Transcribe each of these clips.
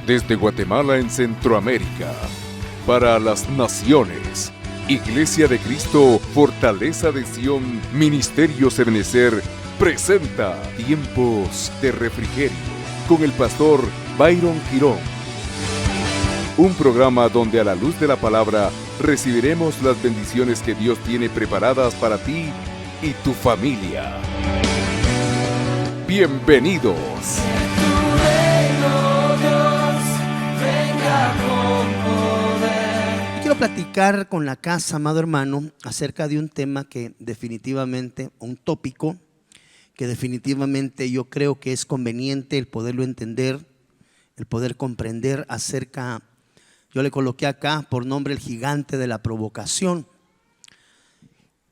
Desde Guatemala en Centroamérica, para las naciones, Iglesia de Cristo, Fortaleza de Sion, Ministerio Ebenecer, presenta Tiempos de Refrigerio, con el pastor Byron Girón. Un programa donde a la luz de la palabra recibiremos las bendiciones que Dios tiene preparadas para ti y tu familia. Bienvenidos. Quiero platicar con la casa, amado hermano, acerca de un tema que definitivamente, un tópico que definitivamente yo creo que es conveniente el poderlo entender, el poder comprender acerca, yo le coloqué acá por nombre el gigante de la provocación.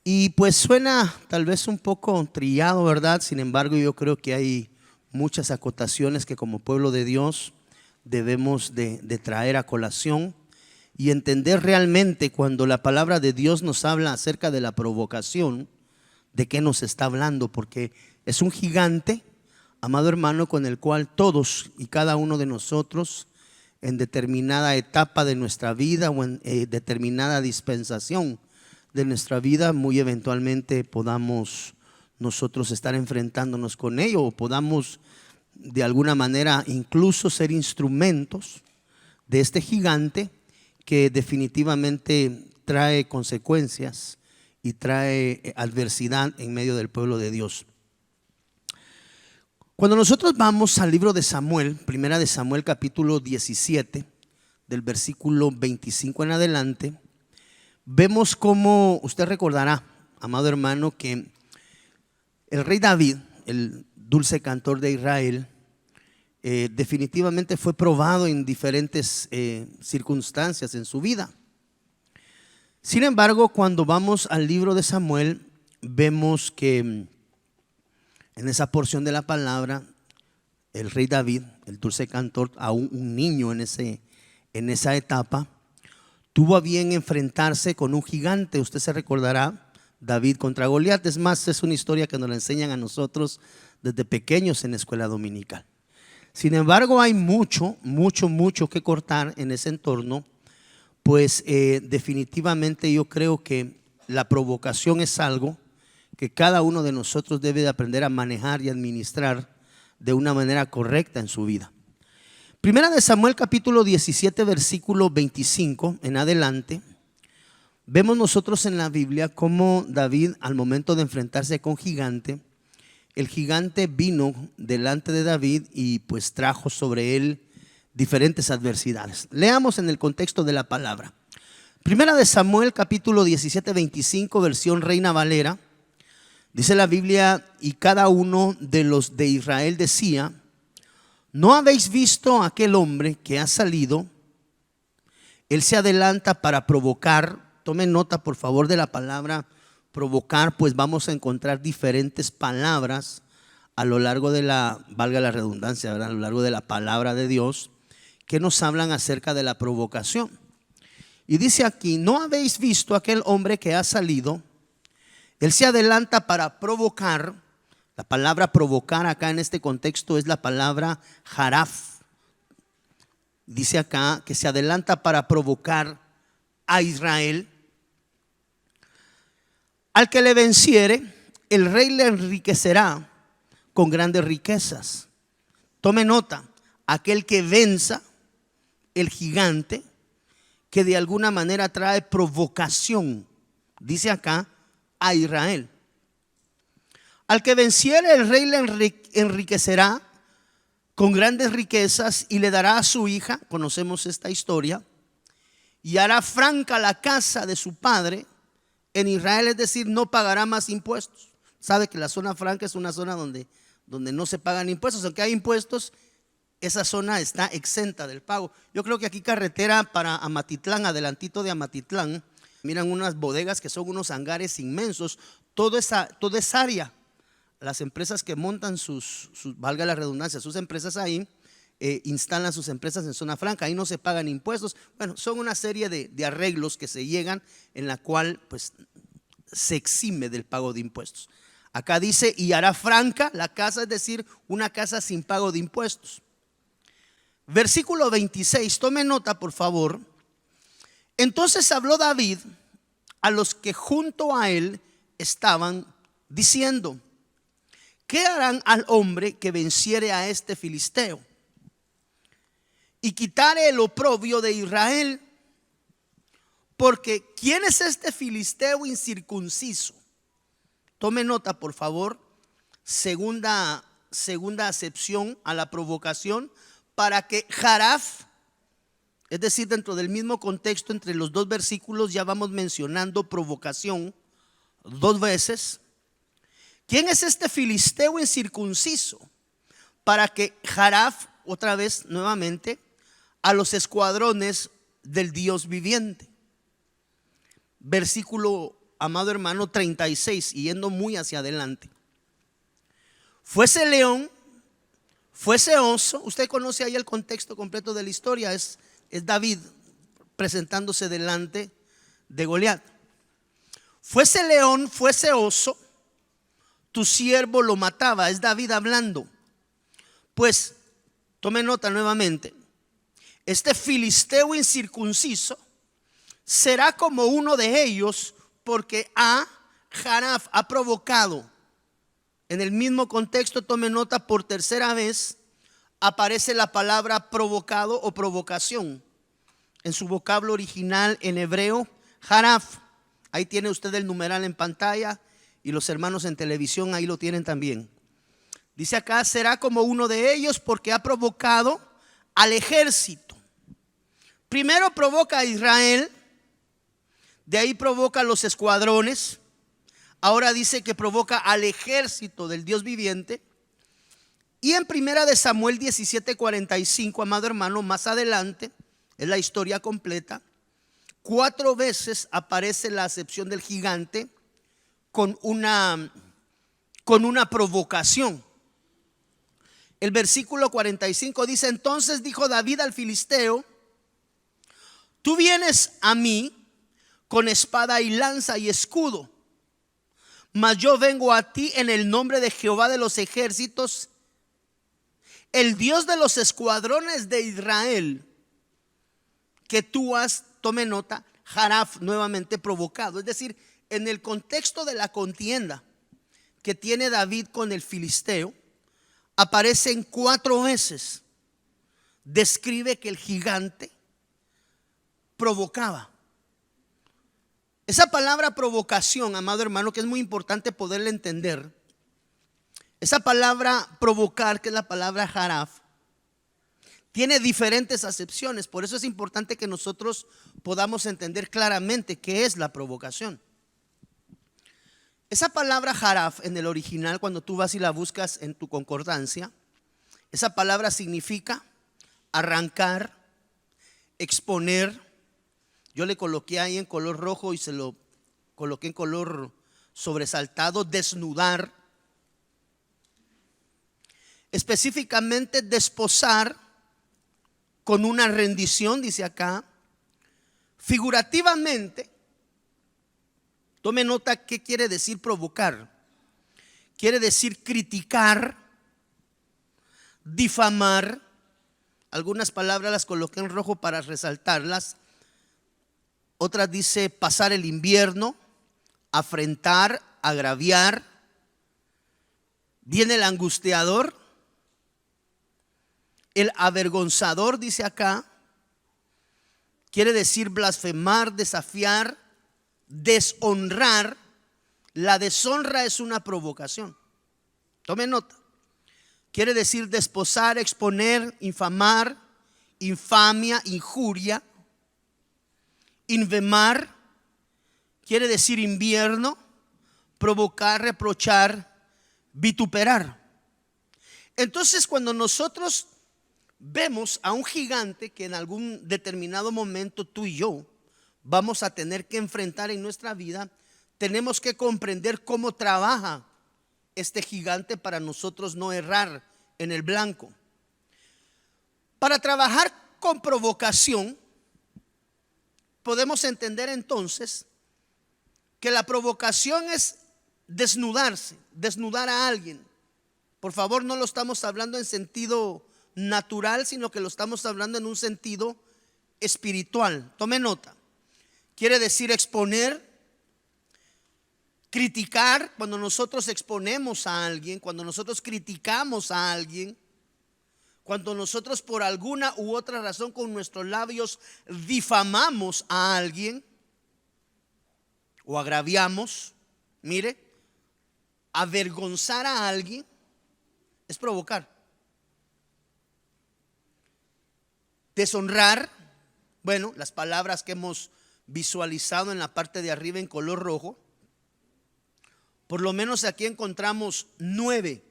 Y pues suena tal vez un poco trillado, ¿verdad? Sin embargo, yo creo que hay muchas acotaciones que como pueblo de Dios debemos de traer a colación y entender realmente cuando la palabra de Dios nos habla acerca de la provocación, de qué nos está hablando, porque es un gigante, amado hermano, con el cual todos y cada uno de nosotros en determinada etapa de nuestra vida o en determinada dispensación de nuestra vida, muy eventualmente podamos nosotros estar enfrentándonos con ello o podamos de alguna manera incluso ser instrumentos de este gigante que definitivamente trae consecuencias y trae adversidad en medio del pueblo de Dios. Cuando nosotros vamos al libro de Samuel, primera de Samuel capítulo 17, del versículo 25 en adelante, vemos cómo, usted recordará, amado hermano, que el rey David, el dulce cantor de Israel, definitivamente fue probado en diferentes circunstancias en su vida. Sin embargo, cuando vamos al libro de Samuel, vemos que en esa porción de la palabra, el rey David, el dulce cantor, aún un niño en esa etapa, tuvo a bien enfrentarse con un gigante. Usted se recordará, David contra Goliat. Es más, es una historia que nos la enseñan a nosotros desde pequeños en la escuela dominical. Sin embargo, hay mucho que cortar en ese entorno, pues definitivamente yo creo que la provocación es algo que cada uno de nosotros debe de aprender a manejar y administrar de una manera correcta en su vida. Primera de Samuel capítulo 17 versículo 25 en adelante, vemos nosotros en la Biblia cómo David, al momento de enfrentarse con gigante, el gigante vino delante de David y pues trajo sobre él diferentes adversidades. Leamos en el contexto de la palabra. Primera de Samuel capítulo 17, 25, versión Reina Valera. Dice la Biblia: y cada uno de los de Israel decía: ¿no habéis visto a aquel hombre que ha salido? Él se adelanta para provocar. Tomen nota por favor de la palabra provocar, pues vamos a encontrar diferentes palabras a lo largo de valga la redundancia, ¿verdad? A lo largo de la palabra de Dios que nos hablan acerca de la provocación. Y dice aquí: ¿no habéis visto a aquel hombre que ha salido? Él se adelanta para provocar. La palabra provocar acá en este contexto es la palabra jaraf. Dice acá que se adelanta para provocar a Israel. Al que le venciere, el rey le enriquecerá con grandes riquezas. Tome nota, aquel que venza, el gigante, que de alguna manera trae provocación, dice acá, a Israel. Al que venciere, el rey le enriquecerá con grandes riquezas y le dará a su hija, conocemos esta historia, y hará franca la casa de su padre en Israel, es decir, no pagará más impuestos. Sabe que la zona franca es una zona donde no se pagan impuestos. Aunque hay impuestos, esa zona está exenta del pago. Yo creo que aquí carretera para Amatitlán, adelantito de Amatitlán, miran unas bodegas que son unos hangares inmensos. Toda esa área, las empresas que montan valga la redundancia, sus empresas ahí, instalan sus empresas en zona franca, ahí no se pagan impuestos. Bueno, son una serie de arreglos que se llegan en la cual pues se exime del pago de impuestos. Acá dice: y hará franca la casa, es decir, una casa sin pago de impuestos. Versículo 26, tome nota por favor. Entonces habló David a los que junto a él estaban, diciendo: ¿qué harán al hombre que venciere a este filisteo y quitare el oprobio de Israel? Porque ¿quién es este filisteo incircunciso? Tome nota por favor. Segunda acepción a la provocación, para que Jaraf, es decir, dentro del mismo contexto, entre los dos versículos ya vamos mencionando provocación dos veces. ¿Quién es este filisteo incircunciso? Para que Jaraf, otra vez nuevamente, a los escuadrones del Dios viviente. Versículo, amado hermano, 36, y yendo muy hacia adelante. Fuese león, fuese oso. Usted conoce ahí el contexto completo de la historia. Es David presentándose delante de Goliat. Fuese león, fuese oso, tu siervo lo mataba. Es David hablando. Pues tome nota nuevamente. Este filisteo incircunciso será como uno de ellos, porque Jaraf ha provocado. En el mismo contexto, tome nota, por tercera vez aparece la palabra provocado o provocación. En su vocablo original en hebreo, Jaraf. Ahí tiene usted el numeral en pantalla, y los hermanos en televisión ahí lo tienen también. Dice acá: será como uno de ellos, porque ha provocado al ejército. Primero provoca a Israel, de ahí provoca a los escuadrones. Ahora dice que provoca al ejército del Dios viviente. Y en primera de Samuel 17:45, amado hermano, más adelante, es la historia completa. 4 veces aparece la acepción del gigante con una provocación. El versículo 45 dice: entonces dijo David al filisteo: tú vienes a mí con espada y lanza y escudo, mas yo vengo a ti en el nombre de Jehová de los ejércitos, el Dios de los escuadrones de Israel, que tú has, tome nota, Jaraf, nuevamente provocado. Es decir, en el contexto de la contienda que tiene David con el filisteo, aparecen 4 veces. Describe que el gigante provocaba. Esa palabra provocación, amado hermano, que es muy importante poderla entender. Esa palabra provocar, que es la palabra Jaraf, tiene diferentes acepciones. Por eso es importante que nosotros podamos entender claramente qué es la provocación. Esa palabra Jaraf en el original, cuando tú vas y la buscas en tu concordancia, esa palabra significa arrancar, exponer. Yo le coloqué ahí en color rojo y se lo coloqué en color sobresaltado: desnudar. Específicamente desposar con una rendición, dice acá. Figurativamente, tome nota qué quiere decir provocar. Quiere decir criticar, difamar. Algunas palabras las coloqué en rojo para resaltarlas. Otras dice pasar el invierno, afrentar, agraviar. Viene el angustiador, el avergonzador, dice acá. Quiere decir blasfemar, desafiar, deshonrar. La deshonra es una provocación. Tome nota. Quiere decir desposar, exponer, infamar, infamia, injuria. Invemar quiere decir invierno, provocar, reprochar, vituperar. Entonces, cuando nosotros vemos a un gigante que en algún determinado momento tú y yo vamos a tener que enfrentar en nuestra vida, tenemos que comprender cómo trabaja este gigante para nosotros no errar en el blanco. Para trabajar con provocación, podemos entender entonces que la provocación es desnudarse, desnudar a alguien. Por favor, no lo estamos hablando en sentido natural, sino que lo estamos hablando en un sentido espiritual. Tome nota. Quiere decir exponer, criticar. Cuando nosotros exponemos a alguien, cuando nosotros criticamos a alguien, cuando nosotros por alguna u otra razón con nuestros labios difamamos a alguien o agraviamos, mire, avergonzar a alguien es provocar. Deshonrar, bueno, las palabras que hemos visualizado en la parte de arriba en color rojo, por lo menos aquí encontramos nueve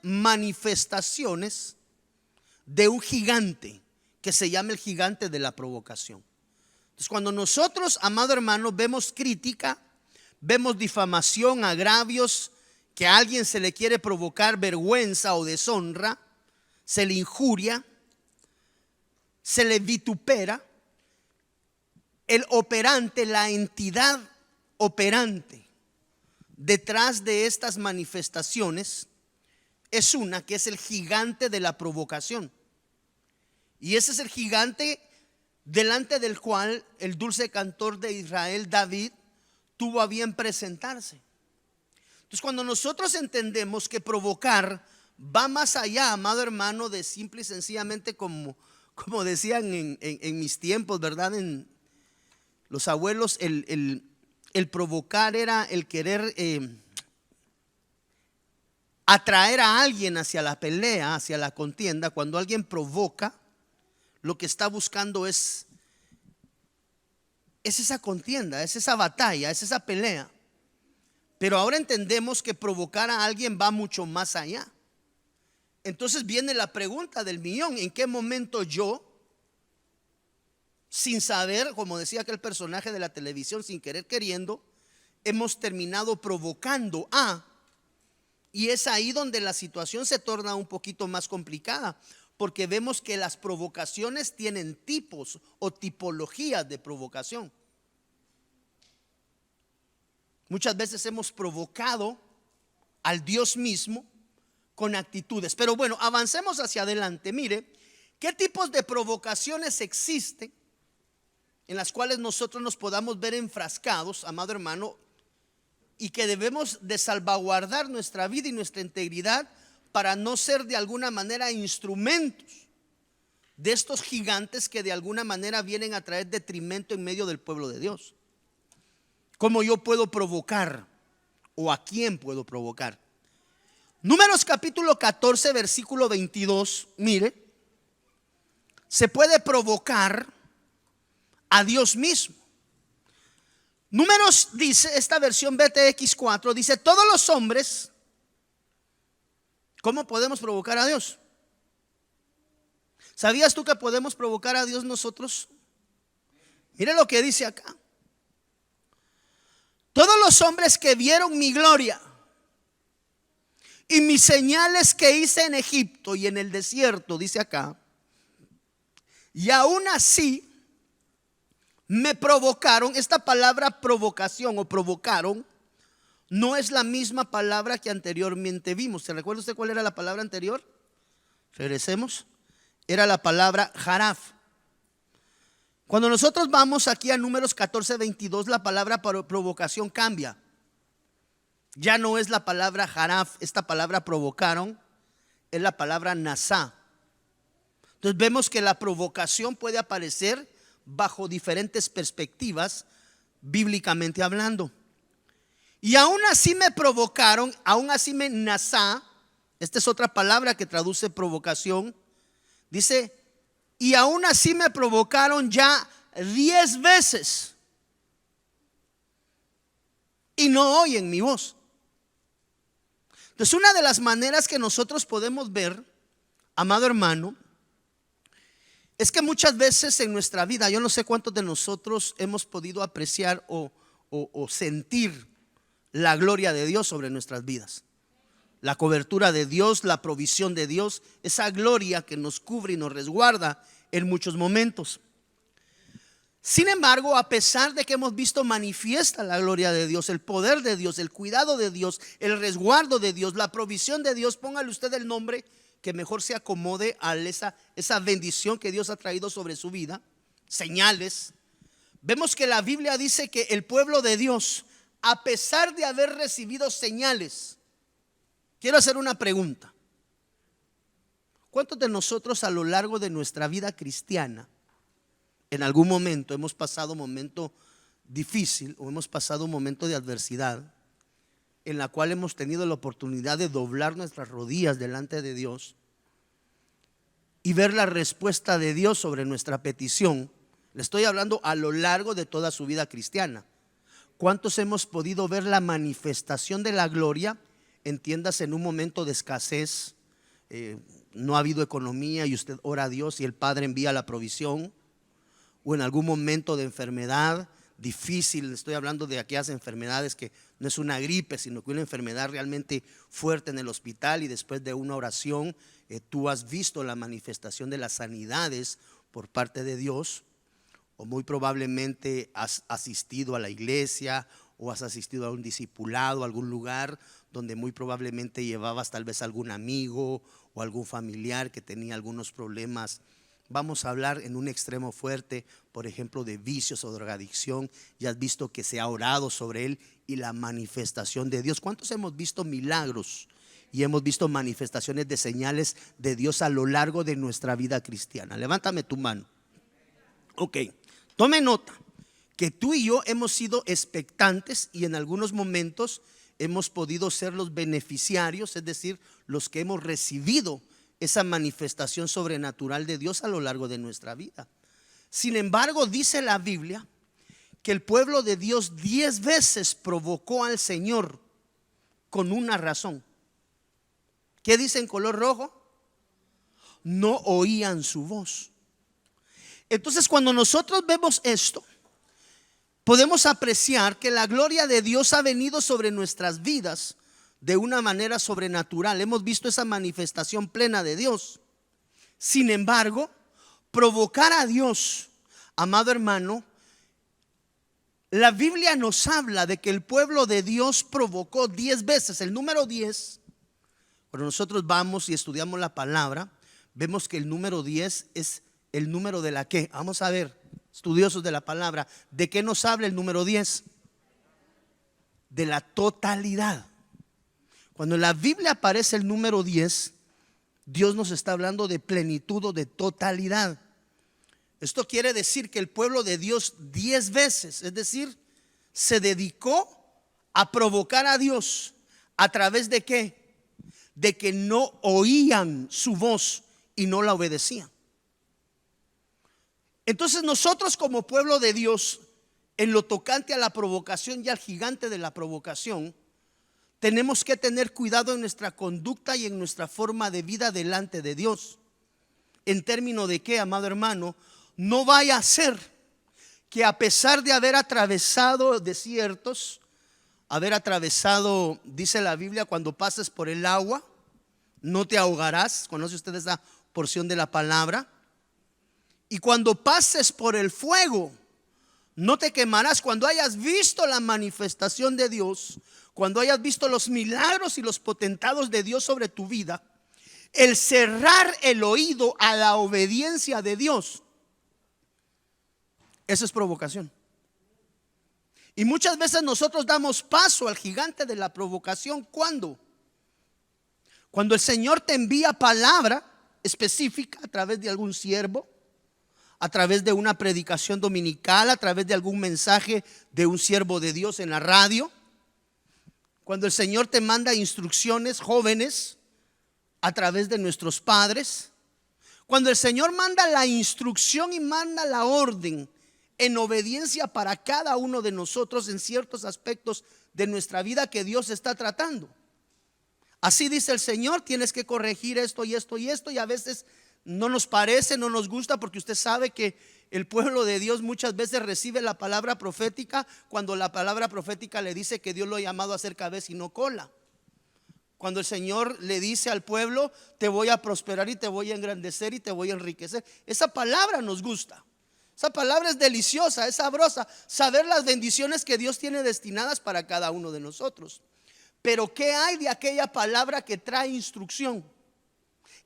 manifestaciones de un gigante que se llama el gigante de la provocación. Entonces, cuando nosotros, amado hermano, vemos crítica, vemos difamación, agravios, que a alguien se le quiere provocar vergüenza o deshonra, se le injuria, se le vitupera, el operante, la entidad operante detrás de estas manifestaciones es una que es el gigante de la provocación. Y ese es el gigante delante del cual el dulce cantor de Israel, David, tuvo a bien presentarse. Entonces, cuando nosotros entendemos que provocar va más allá, amado hermano, de simple y sencillamente como decían en mis tiempos, ¿verdad? En los abuelos, el provocar era el querer atraer a alguien hacia la pelea, hacia la contienda. Cuando alguien provoca, lo que está buscando es esa contienda, es esa batalla, es esa pelea. Pero ahora entendemos que provocar a alguien va mucho más allá. Entonces viene la pregunta del millón: ¿en qué momento yo, sin saber, como decía aquel personaje de la televisión, sin querer queriendo, hemos terminado provocando a? Y es ahí donde la situación se torna un poquito más complicada, porque vemos que las provocaciones tienen tipos o tipologías de provocación. Muchas veces hemos provocado al Dios mismo con actitudes. Pero bueno, avancemos hacia adelante. Mire, ¿qué tipos de provocaciones existen en las cuales nosotros nos podamos ver enfrascados, amado hermano, y que debemos de salvaguardar nuestra vida y nuestra integridad para no ser de alguna manera instrumentos de estos gigantes que de alguna manera vienen a traer detrimento en medio del pueblo de Dios? ¿Cómo yo puedo provocar o a quién puedo provocar? Números capítulo 14 versículo 22, mire, se puede provocar a Dios mismo. Números dice, esta versión BTX 4 dice: todos los hombres. ¿Cómo podemos provocar a Dios? ¿Sabías tú que podemos provocar a Dios nosotros? Mire lo que dice acá: todos los hombres que vieron mi gloria y mis señales que hice en Egipto y en el desierto, dice acá, y aún así me provocaron. Esta palabra provocación o provocaron no es la misma palabra que anteriormente vimos. ¿Se recuerda usted cuál era la palabra anterior? Regresemos. Era la palabra jaraf. Cuando nosotros vamos aquí a Números 14, 22, la palabra provocación cambia. Ya no es la palabra jaraf. Esta palabra provocaron es la palabra nasá. Entonces vemos que la provocación puede aparecer bajo diferentes perspectivas, bíblicamente hablando. Y aún así me provocaron, aún así me nasá. Esta es otra palabra que traduce provocación. Dice: y aún así me provocaron ya 10 veces y no oyen mi voz. Entonces, una de las maneras que nosotros podemos ver, amado hermano, es que muchas veces en nuestra vida, yo no sé cuántos de nosotros hemos podido apreciar o sentir la gloria de Dios sobre nuestras vidas. La cobertura de Dios, la provisión de Dios, esa gloria que nos cubre y nos resguarda en muchos momentos. Sin embargo, a pesar de que hemos visto manifiesta la gloria de Dios, el poder de Dios, el cuidado de Dios, el resguardo de Dios, la provisión de Dios, póngale usted el nombre que mejor se acomode a esa bendición que Dios ha traído sobre su vida. Señales. Vemos que la Biblia dice que el pueblo de Dios, a pesar de haber recibido señales, quiero hacer una pregunta. ¿Cuántos de nosotros a lo largo de nuestra vida cristiana en algún momento hemos pasado un momento difícil o hemos pasado un momento de adversidad en la cual hemos tenido la oportunidad de doblar nuestras rodillas delante de Dios y ver la respuesta de Dios sobre nuestra petición? Le estoy hablando a lo largo de toda su vida cristiana. ¿Cuántos hemos podido ver la manifestación de la gloria? Entiéndase, en un momento de escasez, no ha habido economía y usted ora a Dios y el Padre envía la provisión. O en algún momento de enfermedad difícil, estoy hablando de aquellas enfermedades que no es una gripe, sino que una enfermedad realmente fuerte en el hospital, y después de una oración tú has visto la manifestación de las sanidades por parte de Dios. O muy probablemente has asistido a la iglesia o has asistido a un discipulado, a algún lugar donde muy probablemente llevabas tal vez algún amigo o algún familiar que tenía algunos problemas. Vamos a hablar en un extremo fuerte, por ejemplo, de vicios o drogadicción. Ya has visto que se ha orado sobre él y la manifestación de Dios. ¿Cuántos hemos visto milagros y hemos visto manifestaciones de señales de Dios a lo largo de nuestra vida cristiana? Levántame tu mano. Ok, tome nota que tú y yo hemos sido expectantes y en algunos momentos hemos podido ser los beneficiarios, es decir, los que hemos recibido esa manifestación sobrenatural de Dios a lo largo de nuestra vida. Sin embargo, dice la Biblia que el pueblo de Dios 10 veces provocó al Señor con una razón. ¿Qué dice en color rojo? No oían su voz. Entonces, cuando nosotros vemos esto, podemos apreciar que la gloria de Dios ha venido sobre nuestras vidas de una manera sobrenatural. Hemos visto esa manifestación plena de Dios. Sin embargo, provocar a Dios, amado hermano, la Biblia nos habla de que el pueblo de Dios provocó 10 veces. El número 10, cuando nosotros vamos y estudiamos la palabra, vemos que el número 10 es el número de la que, vamos a ver, estudiosos de la palabra, ¿de qué nos habla el número 10? De la totalidad. Cuando en la Biblia aparece el número 10, Dios nos está hablando de plenitud o de totalidad. Esto quiere decir que el pueblo de Dios 10 veces, es decir, se dedicó a provocar a Dios. ¿A través de qué? De que no oían su voz y no la obedecían. Entonces nosotros como pueblo de Dios, en lo tocante a la provocación y al gigante de la provocación, tenemos que tener cuidado en nuestra conducta y en nuestra forma de vida delante de Dios. En términos de que, amado hermano, no vaya a ser que a pesar de haber atravesado desiertos, haber atravesado, dice la Biblia, cuando pases por el agua, no te ahogarás. ¿Conoce usted esa porción de la palabra? Y cuando pases por el fuego, no te quemarás. Cuando hayas visto la manifestación de Dios, cuando hayas visto los milagros y los potentados de Dios sobre tu vida, el cerrar el oído a la obediencia de Dios, eso es provocación. Y muchas veces nosotros damos paso al gigante de la provocación. ¿Cuándo? Cuando el Señor te envía palabra específica a través de algún siervo, a través de una predicación dominical, a través de algún mensaje de un siervo de Dios en la radio. Cuando el Señor te manda instrucciones, jóvenes, a través de nuestros padres. Cuando el Señor manda la instrucción y manda la orden en obediencia para cada uno de nosotros en ciertos aspectos de nuestra vida que Dios está tratando. Así dice el Señor, tienes que corregir esto y esto y esto, y a veces no nos parece, no nos gusta, porque usted sabe que el pueblo de Dios muchas veces recibe la palabra profética cuando la palabra profética le dice que Dios lo ha llamado a ser cabeza y no cola. Cuando el Señor le dice al pueblo, te voy a prosperar y te voy a engrandecer y te voy a enriquecer, esa palabra nos gusta. Esa palabra es deliciosa, es sabrosa, saber las bendiciones que Dios tiene destinadas para cada uno de nosotros. Pero ¿qué hay de aquella palabra que trae instrucción?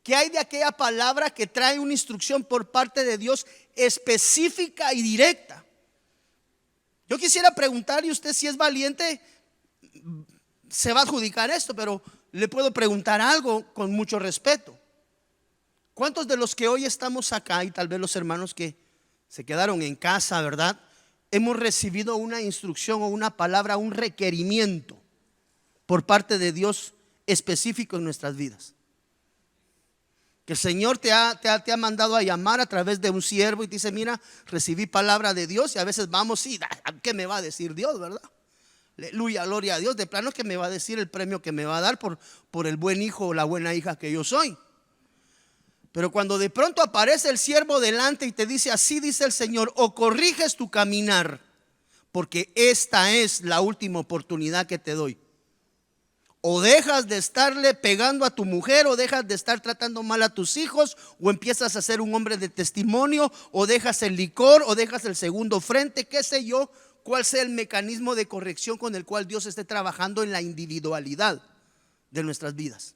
¿Qué hay de aquella palabra que trae una instrucción por parte de Dios específica y directa? Yo quisiera preguntarle a usted, si es valiente, se va a adjudicar esto, pero le puedo preguntar algo con mucho respeto. ¿Cuántos de los que hoy estamos acá, y tal vez los hermanos que se quedaron en casa, verdad, hemos recibido una instrucción o una palabra, un requerimiento por parte de Dios específico en nuestras vidas? Que el Señor te ha mandado a llamar a través de un siervo y te dice: mira, recibí palabra de Dios. Y a veces vamos, sí, ¿qué me va a decir Dios, verdad? Aleluya, gloria a Dios. De plano, que me va a decir el premio que me va a dar por el buen hijo o la buena hija que yo soy. Pero cuando de pronto aparece el siervo delante y te dice: así dice el Señor, o corriges tu caminar, porque esta es la última oportunidad que te doy. O dejas de estarle pegando a tu mujer, o dejas de estar tratando mal a tus hijos, o empiezas a ser un hombre de testimonio, o dejas el licor, o dejas el segundo frente, qué sé yo, cuál sea el mecanismo de corrección con el cual Dios esté trabajando en la individualidad de nuestras vidas.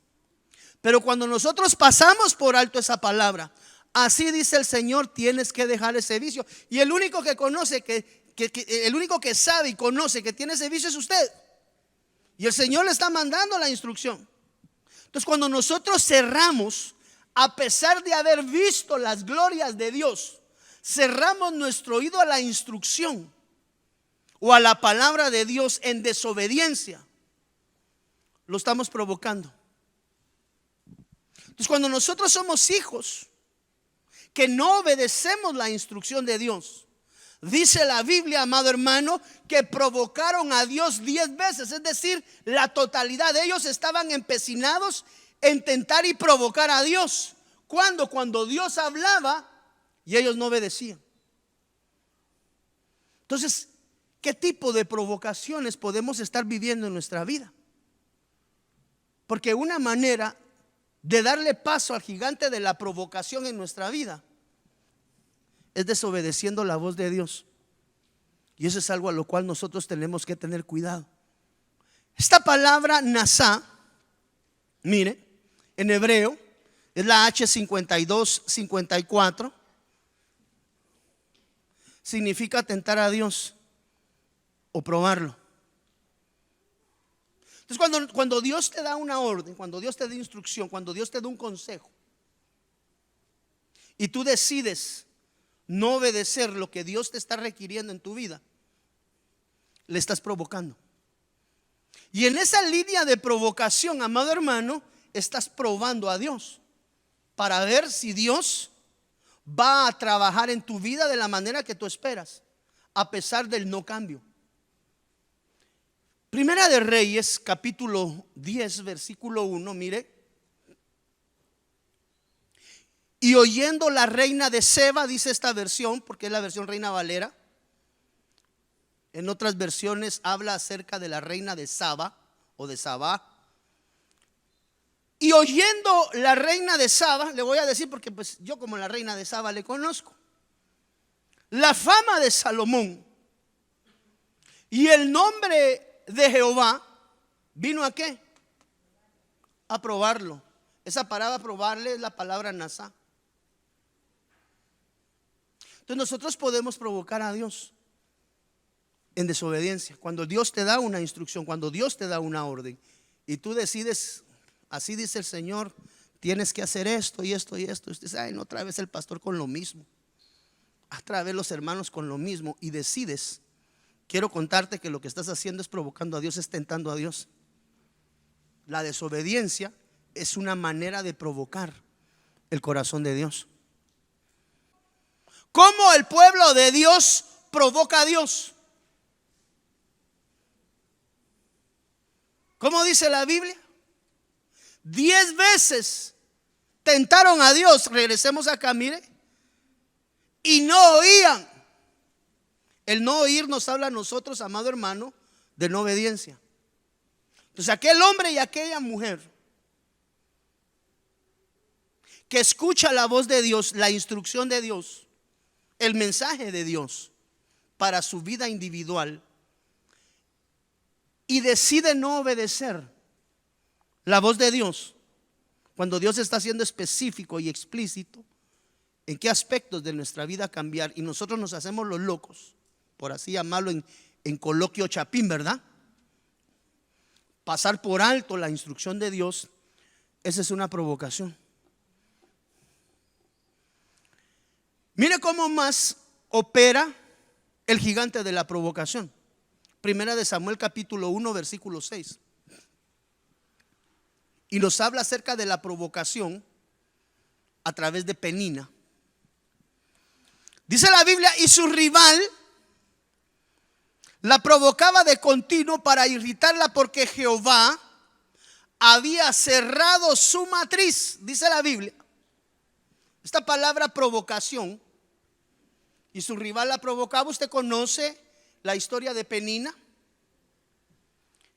Pero cuando nosotros pasamos por alto esa palabra, así dice el Señor, tienes que dejar ese vicio. Y el único que conoce, el único que sabe y conoce que tiene ese vicio es usted. Y el Señor le está mandando la instrucción. Entonces, cuando nosotros cerramos, a pesar de haber visto las glorias de Dios, cerramos nuestro oído a la instrucción o a la palabra de Dios en desobediencia, lo estamos provocando. Entonces, cuando nosotros somos hijos que no obedecemos la instrucción de Dios, dice la Biblia, amado hermano, que provocaron a Dios 10 veces. Es decir, la totalidad de ellos estaban empecinados en tentar y provocar a Dios. Cuando Dios hablaba y ellos no obedecían. Entonces, ¿qué tipo de provocaciones podemos estar viviendo en nuestra vida? Porque una manera de darle paso al gigante de la provocación en nuestra vida es desobedeciendo la voz de Dios. Y eso es algo a lo cual nosotros tenemos que tener cuidado. Esta palabra nasá, mire, en hebreo es la H5254. Significa tentar a Dios o probarlo. Entonces, cuando Dios te da una orden, cuando Dios te da instrucción, cuando Dios te da un consejo y tú decides no obedecer lo que Dios te está requiriendo en tu vida, le estás provocando. Y en esa línea de provocación, amado hermano, estás probando a Dios para ver si Dios va a trabajar en tu vida de la manera que tú esperas, a pesar del no cambio. Primera de Reyes, capítulo 10, versículo 1, mire. Y oyendo la reina de Seba, dice esta versión, porque es la versión Reina Valera. En otras versiones habla acerca de la reina de Saba o de Sabá. Y oyendo la reina de Saba, le voy a decir porque pues yo como la reina de Saba le conozco, la fama de Salomón y el nombre de Jehová vino ¿a qué? A probarlo. Esa palabra probarle es la palabra nasá. Entonces nosotros podemos provocar a Dios en desobediencia. Cuando Dios te da una instrucción, cuando Dios te da una orden y tú decides, así dice el Señor, tienes que hacer esto y esto y esto. Usted dice: ay, no, otra vez el pastor con lo mismo, otra vez los hermanos con lo mismo. Y decides, quiero contarte que lo que estás haciendo es provocando a Dios, es tentando a Dios. La desobediencia es una manera de provocar el corazón de Dios. ¿Cómo el pueblo de Dios provoca a Dios? ¿Cómo dice la Biblia? 10 veces tentaron a Dios. Regresemos acá, mire. Y no oían. El no oír nos habla a nosotros, amado hermano, de no obediencia. Entonces aquel hombre y aquella mujer que escucha la voz de Dios, la instrucción de Dios, el mensaje de Dios para su vida individual, y decide no obedecer la voz de Dios, Cuando Dios está siendo específico y explícito en qué aspectos de nuestra vida cambiar, y nosotros nos hacemos los locos, por así llamarlo en coloquio chapín, ¿verdad? Pasar por alto la instrucción de Dios, esa es una provocación. Mire cómo más opera el gigante de la provocación. Primera de Samuel capítulo 1 versículo 6. Y nos habla acerca de la provocación a través de Penina. Dice la Biblia, y su rival la provocaba de continuo para irritarla, porque Jehová había cerrado su matriz. Dice la Biblia, esta palabra provocación, y su rival la provocaba. Usted conoce la historia de Penina.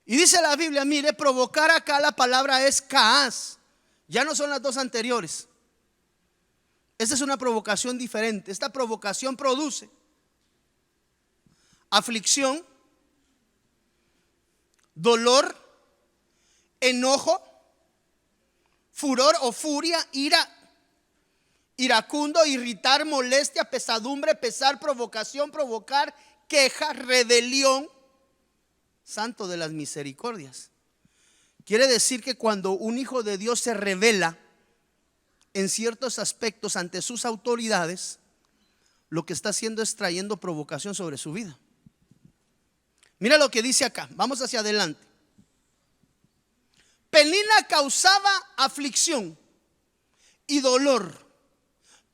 Y dice la Biblia, mire, provocar acá la palabra es kaas. Ya no son las dos anteriores. Esta es una provocación diferente. Esta provocación produce aflicción, dolor, enojo, furor o furia, ira, iracundo, irritar, molestia, pesadumbre, pesar, provocación, provocar, queja, rebelión. Santo de las misericordias. Quiere decir que cuando un hijo de Dios se revela en ciertos aspectos ante sus autoridades, lo que está haciendo es trayendo provocación sobre su vida. Mira lo que dice acá, vamos hacia adelante. Penina causaba aflicción y dolor,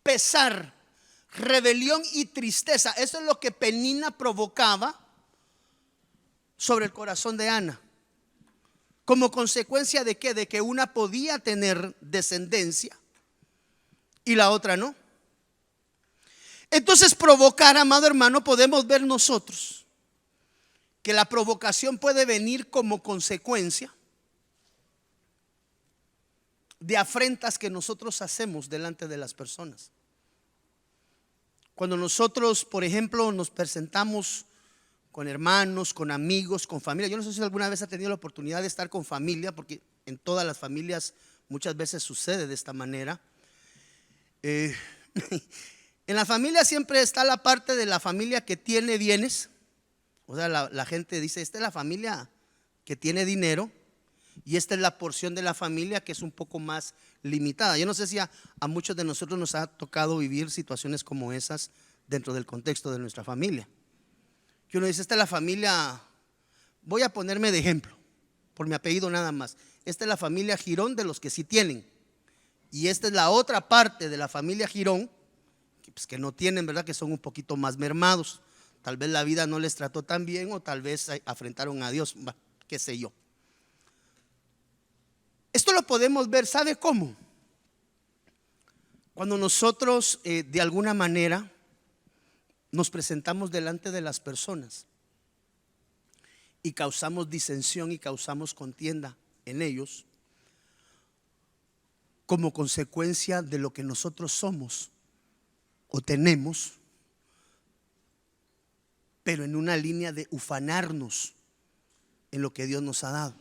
pesar, rebelión y tristeza. Eso es lo que Penina provocaba sobre el corazón de Ana. ¿Como consecuencia de qué? De que una podía tener descendencia y la otra no. Entonces provocar, amado hermano, podemos ver nosotros que la provocación puede venir como consecuencia de afrentas que nosotros hacemos delante de las personas. Cuando nosotros, por ejemplo, nos presentamos con hermanos, con amigos, con familia. Yo no sé si alguna vez ha tenido la oportunidad de estar con familia, porque en todas las familias muchas veces sucede de esta manera. En la familia siempre está la parte de la familia que tiene bienes. O sea, la gente dice, esta es la familia que tiene dinero, y esta es la porción de la familia que es un poco más limitada. Yo no sé si a muchos de nosotros nos ha tocado vivir situaciones como esas dentro del contexto de nuestra familia. Que uno dice, esta es la familia, voy a ponerme de ejemplo, por mi apellido nada más. Esta es la familia Girón de los que sí tienen. Y esta es la otra parte de la familia Girón, que no tienen, ¿verdad? Que son un poquito más mermados. Tal vez la vida no les trató tan bien, o tal vez afrentaron a Dios, qué sé yo. Esto lo podemos ver, ¿sabe cómo? Cuando nosotros de alguna manera nos presentamos delante de las personas y causamos disensión y causamos contienda en ellos como consecuencia de lo que nosotros somos o tenemos, pero en una línea de ufanarnos en lo que Dios nos ha dado.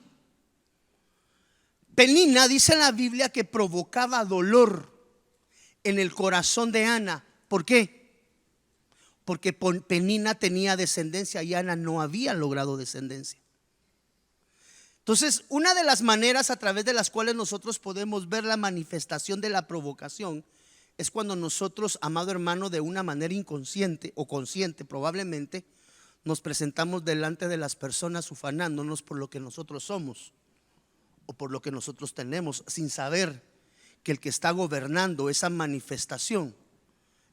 Penina dice en la Biblia que provocaba dolor en el corazón de Ana. ¿Por qué? Porque Penina tenía descendencia y Ana no había logrado descendencia. Entonces, una de las maneras a través de las cuales nosotros podemos ver la manifestación de la provocación es cuando nosotros, amado hermano, de una manera inconsciente o consciente probablemente, nos presentamos delante de las personas ufanándonos por lo que nosotros somos o por lo que nosotros tenemos, sin saber que el que está gobernando esa manifestación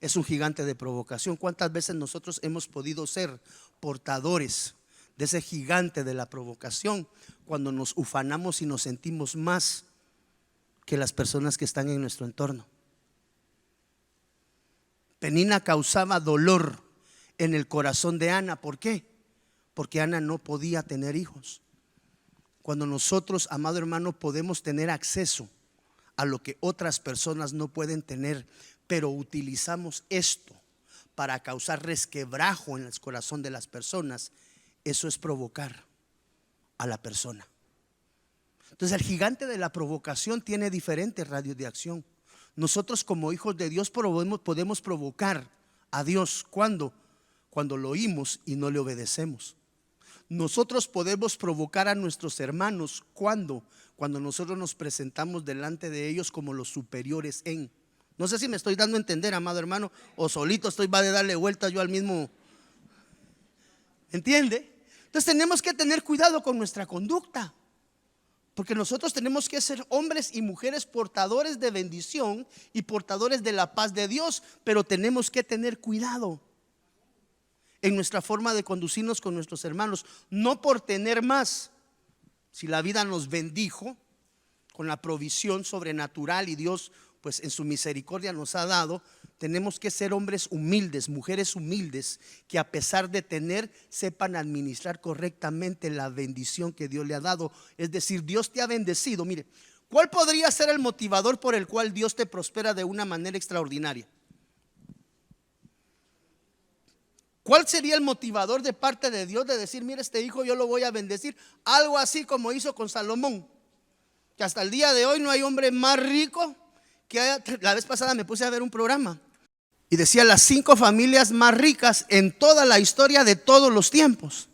es un gigante de provocación. ¿Cuántas veces nosotros hemos podido ser portadores de ese gigante de la provocación cuando nos ufanamos y nos sentimos más que las personas que están en nuestro entorno? Penina causaba dolor en el corazón de Ana. ¿Por qué? Porque Ana no podía tener hijos. Cuando nosotros, amado hermano, podemos tener acceso a lo que otras personas no pueden tener, pero utilizamos esto para causar resquebrajo en el corazón de las personas, eso es provocar a la persona. Entonces el gigante de la provocación tiene diferentes radios de acción. Nosotros como hijos de Dios podemos provocar a Dios. ¿Cuándo? Cuando lo oímos y no le obedecemos. Nosotros podemos provocar a nuestros hermanos. ¿Cuándo? Cuando nosotros nos presentamos delante de ellos como los superiores en. No sé si me estoy dando a entender, amado hermano, o solito va de darle vuelta yo al mismo. ¿Entiende? Entonces tenemos que tener cuidado con nuestra conducta, porque nosotros tenemos que ser hombres y mujeres portadores de bendición y portadores de la paz de Dios, pero tenemos que tener cuidado en nuestra forma de conducirnos con nuestros hermanos, no por tener más. Si la vida nos bendijo con la provisión sobrenatural y Dios pues en su misericordia nos ha dado, tenemos que ser hombres humildes, mujeres humildes, que a pesar de tener, sepan administrar correctamente la bendición que Dios le ha dado. Es decir, Dios te ha bendecido. Mire, ¿cuál podría ser el motivador por el cual Dios te prospera de una manera extraordinaria? ¿Cuál sería el motivador de parte de Dios de decir, mire, este hijo yo lo voy a bendecir? Algo así como hizo con Salomón, que hasta el día de hoy no hay hombre más rico que la vez pasada me puse a ver un programa y decía las 5 familias más ricas en toda la historia de todos los tiempos.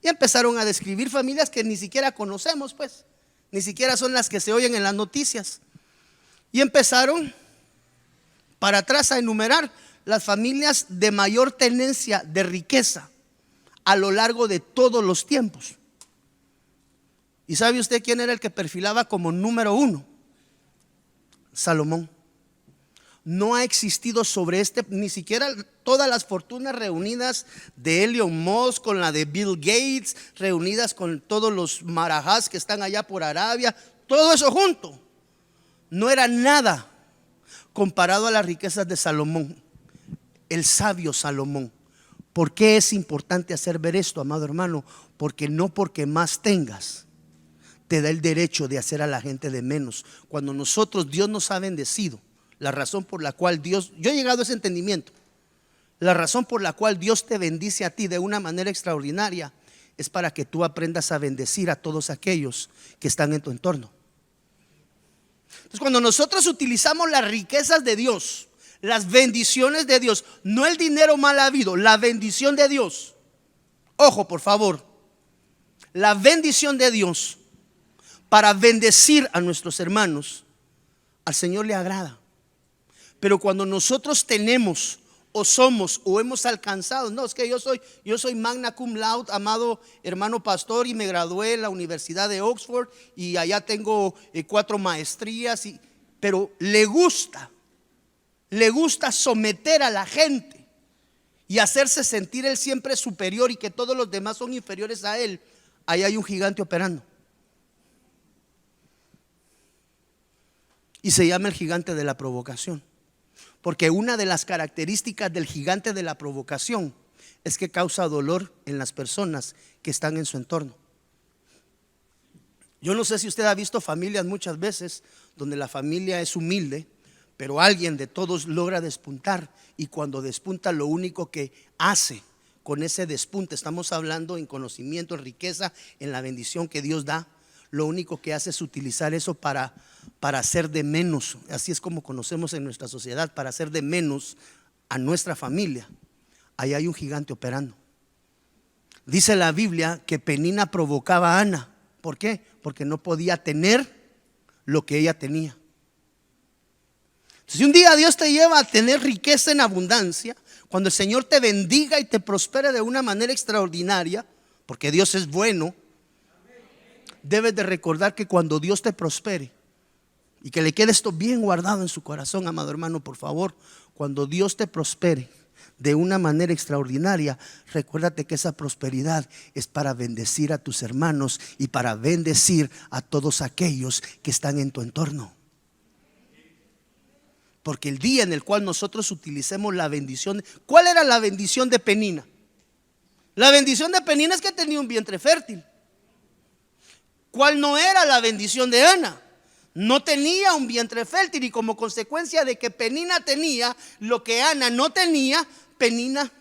Y empezaron a describir familias que ni siquiera conocemos, pues, ni siquiera son las que se oyen en las noticias. Y empezaron para atrás a enumerar las familias de mayor tenencia de riqueza a lo largo de todos los tiempos. ¿Y sabe usted quién era el que perfilaba como número 1? Salomón. No ha existido sobre ni siquiera todas las fortunas reunidas de Elon Musk, con la de Bill Gates, reunidas con todos los marajás que están allá por Arabia, todo eso junto, no era nada comparado a las riquezas de Salomón, el sabio Salomón. ¿Por qué es importante hacer ver esto, amado hermano? Porque no porque más tengas te da el derecho de hacer a la gente de menos. Cuando Dios nos ha bendecido, la razón por la cual yo he llegado a ese entendimiento, la razón por la cual Dios te bendice a ti de una manera extraordinaria es para que tú aprendas a bendecir a todos aquellos que están en tu entorno. Entonces, cuando nosotros utilizamos las riquezas de Dios, las bendiciones de Dios, no el dinero mal habido, la bendición de Dios. Ojo, por favor, la bendición de Dios para bendecir a nuestros hermanos, al Señor le agrada. Pero cuando nosotros tenemos o somos o hemos alcanzado, no, es que yo soy magna cum laude, amado hermano pastor, y me gradué en la Universidad de Oxford y allá tengo 4 maestrías, pero le gusta someter a la gente y hacerse sentir él siempre superior y que todos los demás son inferiores a él. Ahí hay un gigante operando. Y se llama el gigante de la provocación, porque una de las características del gigante de la provocación es que causa dolor en las personas que están en su entorno. Yo no sé si usted ha visto familias muchas veces donde la familia es humilde, pero alguien de todos logra despuntar, y cuando despunta lo único que hace con ese despunte, estamos hablando en conocimiento, en riqueza, en la bendición que Dios da, lo único que hace es utilizar eso para hacer de menos, así es como conocemos en nuestra sociedad, para hacer de menos a nuestra familia. Ahí hay un gigante operando. Dice la Biblia que Penina provocaba a Ana. ¿Por qué? Porque no podía tener lo que ella tenía. Si un día Dios te lleva a tener riqueza en abundancia, cuando el Señor te bendiga y te prospere de una manera extraordinaria, porque Dios es bueno, debes de recordar que cuando Dios te prospere, y que le quede esto bien guardado en su corazón, amado hermano, por favor, cuando Dios te prospere de una manera extraordinaria, recuérdate que esa prosperidad es para bendecir a tus hermanos y para bendecir a todos aquellos que están en tu entorno. Porque el día en el cual nosotros utilicemos la bendición, ¿cuál era la bendición de Penina? La bendición de Penina es que tenía un vientre fértil. ¿Cuál no era la bendición de Ana? No tenía un vientre fértil, y como consecuencia de que Penina tenía lo que Ana no tenía, Penina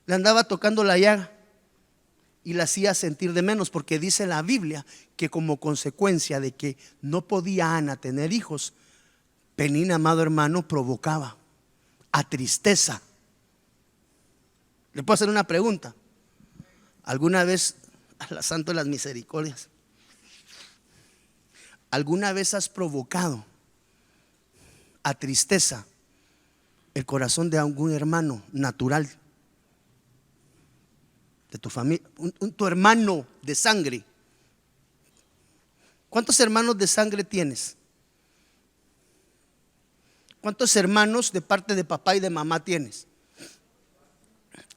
le andaba tocando la llaga y la hacía sentir de menos, porque dice la Biblia que como consecuencia de que no podía Ana tener hijos, Penina, amado hermano, provocaba a tristeza. ¿Le puedo hacer una pregunta? ¿Alguna vez, a la Santo de las Misericordias, alguna vez has provocado a tristeza el corazón de algún hermano natural de tu familia, tu hermano de sangre? ¿Cuántos hermanos de sangre tienes? ¿Cuántos hermanos de parte de papá y de mamá tienes?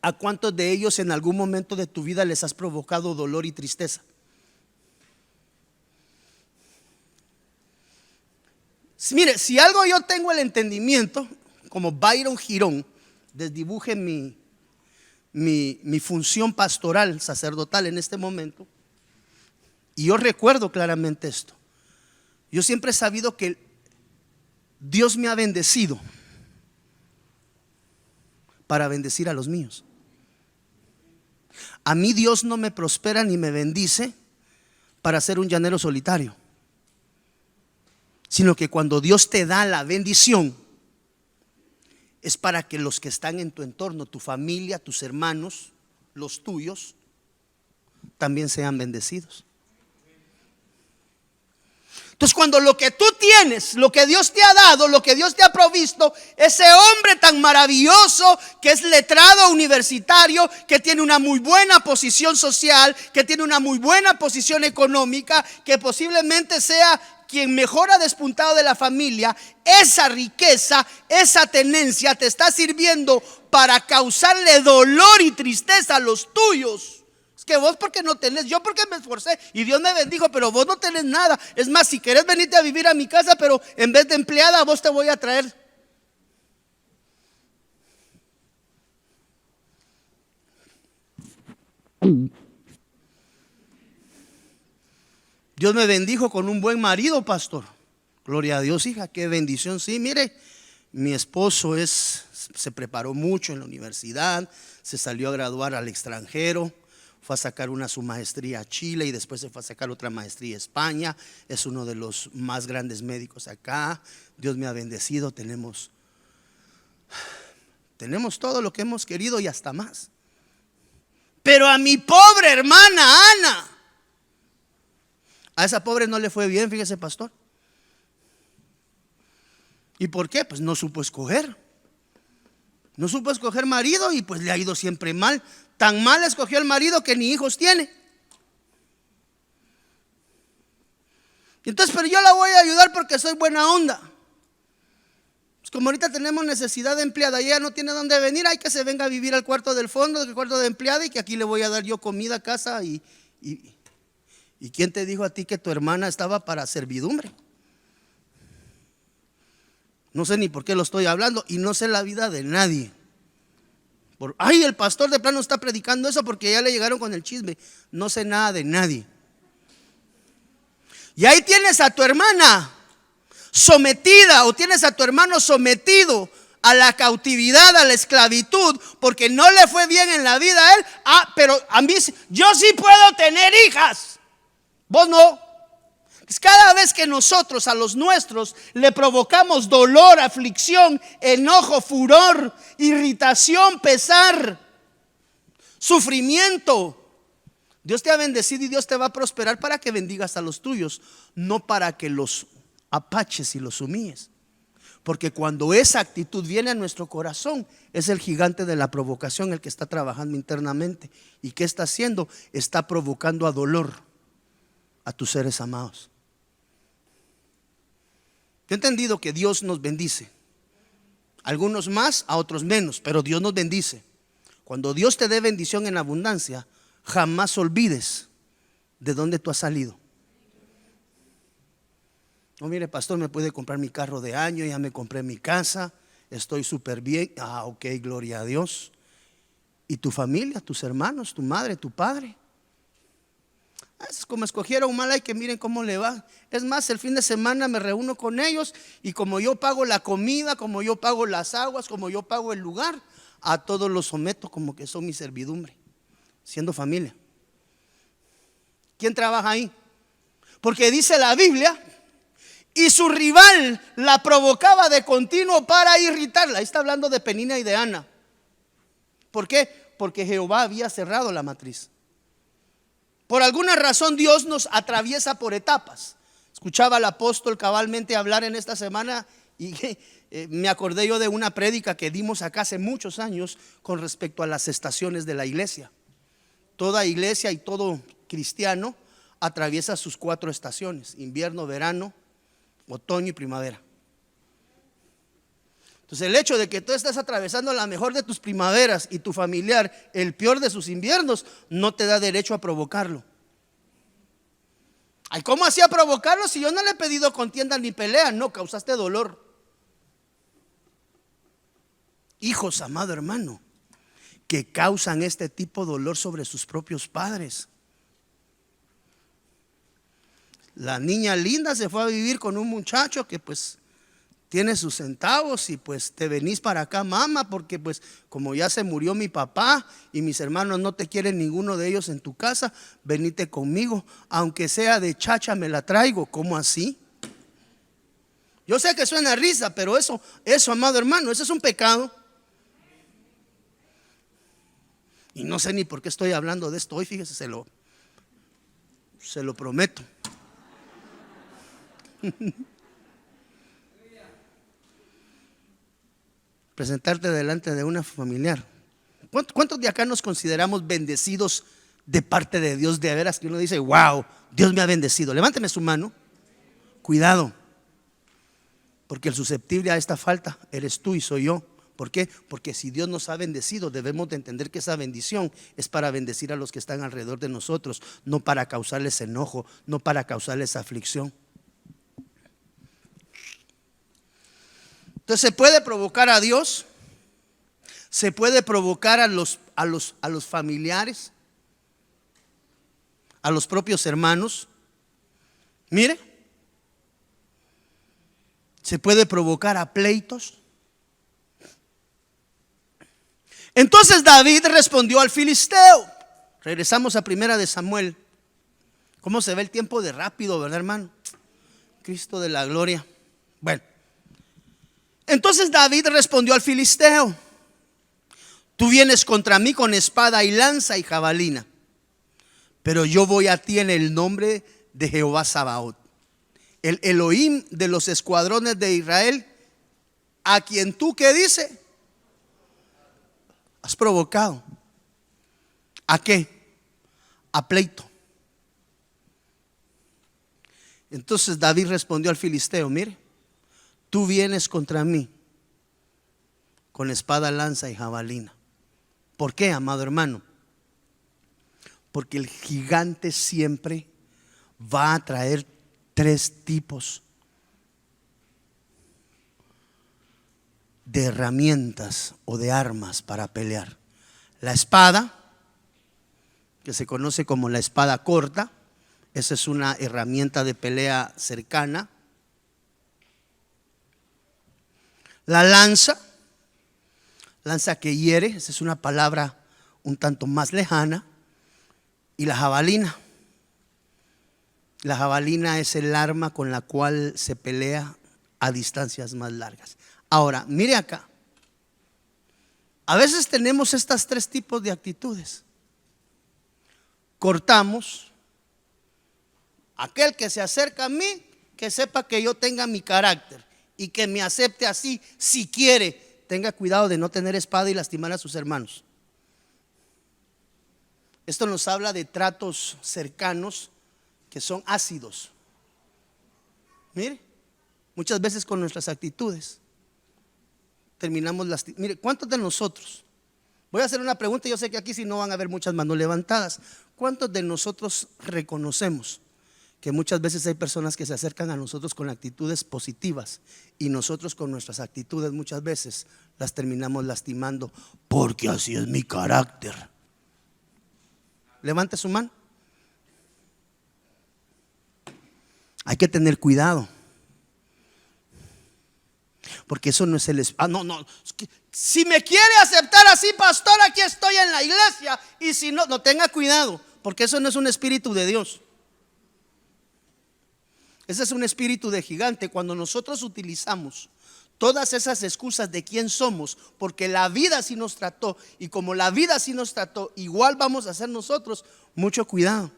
¿A cuántos de ellos en algún momento de tu vida les has provocado dolor y tristeza? Mire, si algo yo tengo el entendimiento, como Byron Girón, desdibuje mi función pastoral, sacerdotal en este momento, y yo recuerdo claramente esto. Yo siempre he sabido que Dios me ha bendecido para bendecir a los míos. A mí Dios no me prospera ni me bendice para ser un llanero solitario, sino que cuando Dios te da la bendición es para que los que están en tu entorno, tu familia, tus hermanos, los tuyos, también sean bendecidos. Entonces, cuando lo que tú tienes, lo que Dios te ha dado, lo que Dios te ha provisto, ese hombre tan maravilloso que es letrado universitario, que tiene una muy buena posición social, que tiene una muy buena posición económica, que posiblemente sea quien mejor ha despuntado de la familia, esa riqueza, esa tenencia te está sirviendo para causarle dolor y tristeza a los tuyos. Es que vos porque no tenés, yo porque me esforcé y Dios me bendijo, pero vos no tenés nada. Es más, si querés venirte a vivir a mi casa, pero en vez de empleada, vos te voy a traer. Dios me bendijo con un buen marido, pastor. Gloria a Dios, hija, qué bendición. Sí, mire, mi esposo se preparó mucho en la universidad, se salió a graduar al extranjero, fue a sacar su maestría a Chile y después se fue a sacar otra maestría a España. Es uno de los más grandes médicos acá. Dios me ha bendecido, tenemos todo lo que hemos querido y hasta más. Pero a mi pobre hermana Ana, a esa pobre no le fue bien, fíjese, pastor. ¿Y por qué? Pues no supo escoger. No supo escoger marido y pues le ha ido siempre mal. Tan mal escogió el marido que ni hijos tiene. Entonces, pero yo la voy a ayudar porque soy buena onda. Pues como ahorita tenemos necesidad de empleada y ella no tiene dónde venir, hay que se venga a vivir al cuarto del fondo, del cuarto de empleada, y que aquí le voy a dar yo comida, casa y ¿quién te dijo a ti que tu hermana estaba para servidumbre? No sé ni por qué lo estoy hablando y no sé la vida de nadie. Ay, el pastor de plano está predicando eso porque ya le llegaron con el chisme. No sé nada de nadie. Y ahí tienes a tu hermana sometida, o tienes a tu hermano sometido a la cautividad, a la esclavitud, porque no le fue bien en la vida a él. Pero a mí, yo sí puedo tener hijas, vos no. Cada vez que nosotros a los nuestros le provocamos dolor, aflicción, enojo, furor, irritación, pesar, sufrimiento, Dios te ha bendecido y Dios te va a prosperar para que bendigas a los tuyos, no para que los apaches y los humilles. Porque cuando esa actitud viene a nuestro corazón, es el gigante de la provocación el que está trabajando internamente. ¿Y qué está haciendo? Está provocando a dolor a tus seres amados. Yo he entendido que Dios nos bendice, algunos más, a otros menos, pero Dios nos bendice. Cuando Dios te dé bendición en abundancia, jamás olvides de dónde tú has salido. No, mire, pastor, me puede comprar mi carro de año, ya me compré mi casa, estoy súper bien. Ok, gloria a Dios. ¿Y tu familia, tus hermanos, tu madre, tu padre? Es como escogieron mal, hay que miren cómo le va. Es más, el fin de semana me reúno con ellos y como yo pago la comida, como yo pago las aguas, como yo pago el lugar, a todos los someto como que son mi servidumbre, siendo familia. ¿Quién trabaja ahí? Porque dice la Biblia, y su rival la provocaba de continuo para irritarla. Ahí está hablando de Penina y de Ana. ¿Por qué? Porque Jehová había cerrado la matriz. Por alguna razón Dios nos atraviesa por etapas. Escuchaba al apóstol cabalmente hablar en esta semana y me acordé yo de una prédica que dimos acá hace muchos años con respecto a las estaciones de la iglesia. Toda iglesia y todo cristiano atraviesa sus 4 estaciones: invierno, verano, otoño y primavera. Entonces el hecho de que tú estés atravesando la mejor de tus primaveras y tu familiar el peor de sus inviernos no te da derecho a provocarlo. Ay, ¿cómo hacía provocarlo si yo no le he pedido contienda ni pelea? No, causaste dolor. Hijos, amado hermano, que causan este tipo de dolor sobre sus propios padres. La niña linda se fue a vivir con un muchacho que pues tiene sus centavos y pues te venís para acá, mamá, porque pues como ya se murió mi papá y mis hermanos no te quieren ninguno de ellos en tu casa, venite conmigo, aunque sea de chacha me la traigo. ¿Cómo así? Yo sé que suena risa, pero eso, amado hermano, eso es un pecado. Y no sé ni por qué estoy hablando de esto hoy, fíjese, se lo prometo. Presentarte delante de una familiar. ¿Cuántos de acá nos consideramos bendecidos de parte de Dios? De veras que uno dice, wow, Dios me ha bendecido. Levánteme su mano. Cuidado, porque el susceptible a esta falta eres tú y soy yo. ¿Por qué? Porque si Dios nos ha bendecido, debemos de entender que esa bendición es para bendecir a los que están alrededor de nosotros, no para causarles enojo, no para causarles aflicción. Entonces se puede provocar a Dios, se puede provocar a los familiares, a los propios hermanos. Mire, se puede provocar a pleitos. Entonces David respondió al filisteo. Regresamos a 1 de Samuel. ¿Cómo se ve el tiempo de rápido, verdad, hermano? Cristo de la gloria. Bueno, entonces David respondió al filisteo: tú vienes contra mí con espada y lanza y jabalina, pero yo voy a ti en el nombre de Jehová Sabaoth, el Elohim de los escuadrones de Israel, a quien tú, ¿qué dice? Has provocado. ¿A qué? A pleito. Entonces David respondió al filisteo: mire, tú vienes contra mí con espada, lanza y jabalina. ¿Por qué, amado hermano? Porque el gigante siempre va a traer 3 tipos de herramientas o de armas para pelear. La espada, que se conoce como la espada corta, esa es una herramienta de pelea cercana. La lanza que hiere, esa es una palabra un tanto más lejana. Y la jabalina es el arma con la cual se pelea a distancias más largas. Ahora, mire acá. A veces tenemos estos 3 tipos de actitudes. Cortamos. Aquel que se acerca a mí, que sepa que yo tenga mi carácter y que me acepte así, si quiere. Tenga cuidado de no tener espada y lastimar a sus hermanos. Esto nos habla de tratos cercanos que son ácidos. Mire, muchas veces con nuestras actitudes terminamos lastimando. Mire, ¿cuántos de nosotros? Voy a hacer una pregunta, yo sé que aquí si no van a haber muchas manos levantadas. ¿Cuántos de nosotros reconocemos que muchas veces hay personas que se acercan a nosotros con actitudes positivas y nosotros con nuestras actitudes muchas veces las terminamos lastimando porque así es mi carácter? Levante su mano. Hay que tener cuidado, porque eso no es el no, si me quiere aceptar así, pastor, aquí estoy en la iglesia, y si no, no, tenga cuidado, porque eso no es un espíritu de Dios. Ese es un espíritu de gigante. Cuando nosotros utilizamos todas esas excusas de quién somos, porque la vida así nos trató, y como la vida así nos trató, igual vamos a hacer nosotros, mucho cuidado.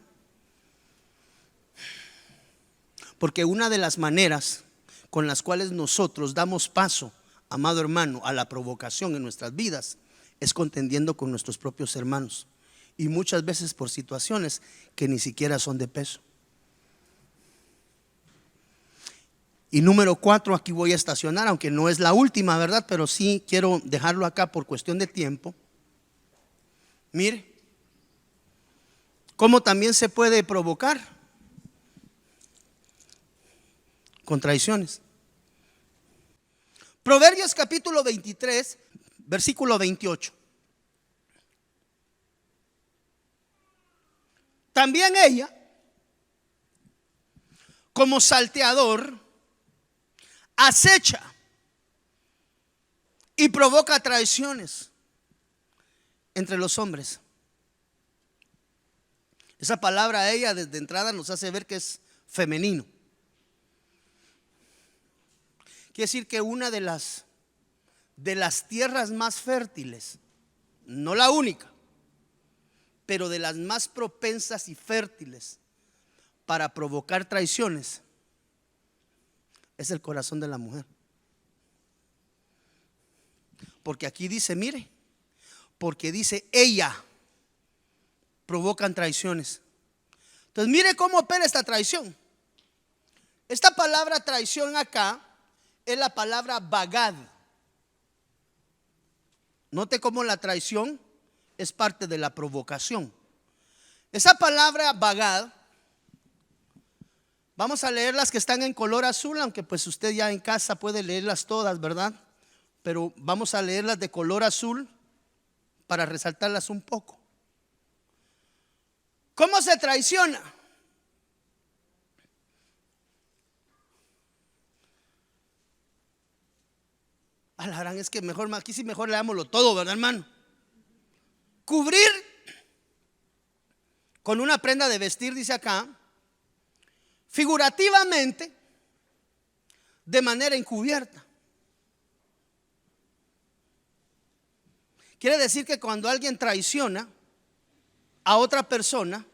Porque una de las maneras con las cuales nosotros damos paso, amado hermano, a la provocación en nuestras vidas, es contendiendo con nuestros propios hermanos, y muchas veces por situaciones que ni siquiera son de peso. Y número 4, aquí voy a estacionar, aunque no es la última, ¿verdad? Pero sí quiero dejarlo acá por cuestión de tiempo. Mire, cómo también se puede provocar con traiciones. Proverbios capítulo 23, versículo 28. También ella, como salteador, acecha y provoca traiciones entre los hombres. Esa palabra ella desde entrada nos hace ver que es femenino. Quiere decir que una de las tierras más fértiles, no la única, pero de las más propensas y fértiles para provocar traiciones, es el corazón de la mujer. Porque aquí dice, mire, porque dice ella provocan traiciones. Entonces mire cómo opera esta traición. Esta palabra traición acá es la palabra bagad. Note cómo la traición es parte de la provocación. Esa palabra bagad, vamos a leer las que están en color azul, aunque pues usted ya en casa puede leerlas todas, ¿verdad? Pero vamos a leerlas de color azul para resaltarlas un poco. ¿Cómo se traiciona? Alarán, es que mejor, aquí sí mejor leámoslo todo, ¿verdad, hermano? Cubrir con una prenda de vestir, dice acá, figurativamente, de manera encubierta. Quiere decir que cuando alguien traiciona a otra persona,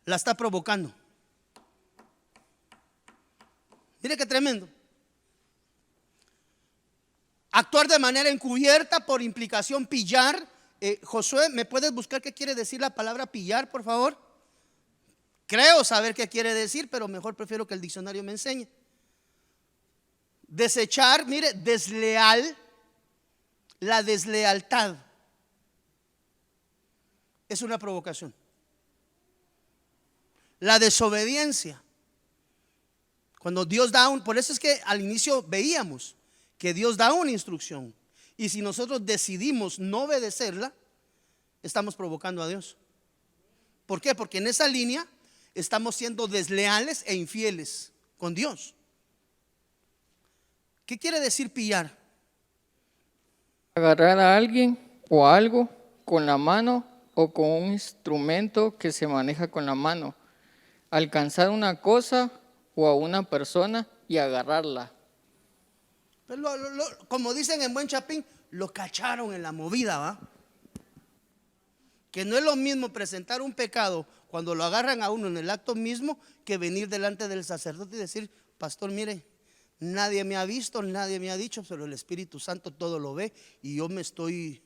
la está provocando. Mire qué tremendo. Actuar de manera encubierta, por implicación pillar. Josué, ¿me puedes buscar qué quiere decir la palabra pillar, por favor? Creo saber qué quiere decir, pero mejor prefiero que el diccionario me enseñe. Desechar, mire, desleal. La deslealtad es una provocación. La desobediencia, cuando Dios da por eso es que al inicio veíamos que Dios da una instrucción, y si nosotros decidimos no obedecerla, estamos provocando a Dios. ¿Por qué? Porque en esa línea estamos siendo desleales e infieles con Dios. ¿Qué quiere decir pillar? Agarrar a alguien o algo con la mano o con un instrumento que se maneja con la mano. Alcanzar una cosa o a una persona y agarrarla. Como dicen en buen chapín, lo cacharon en la movida, ¿va? Que no es lo mismo presentar un pecado cuando lo agarran a uno en el acto mismo que venir delante del sacerdote y decir, pastor, mire, nadie me ha visto, nadie me ha dicho, pero el Espíritu Santo todo lo ve y yo me estoy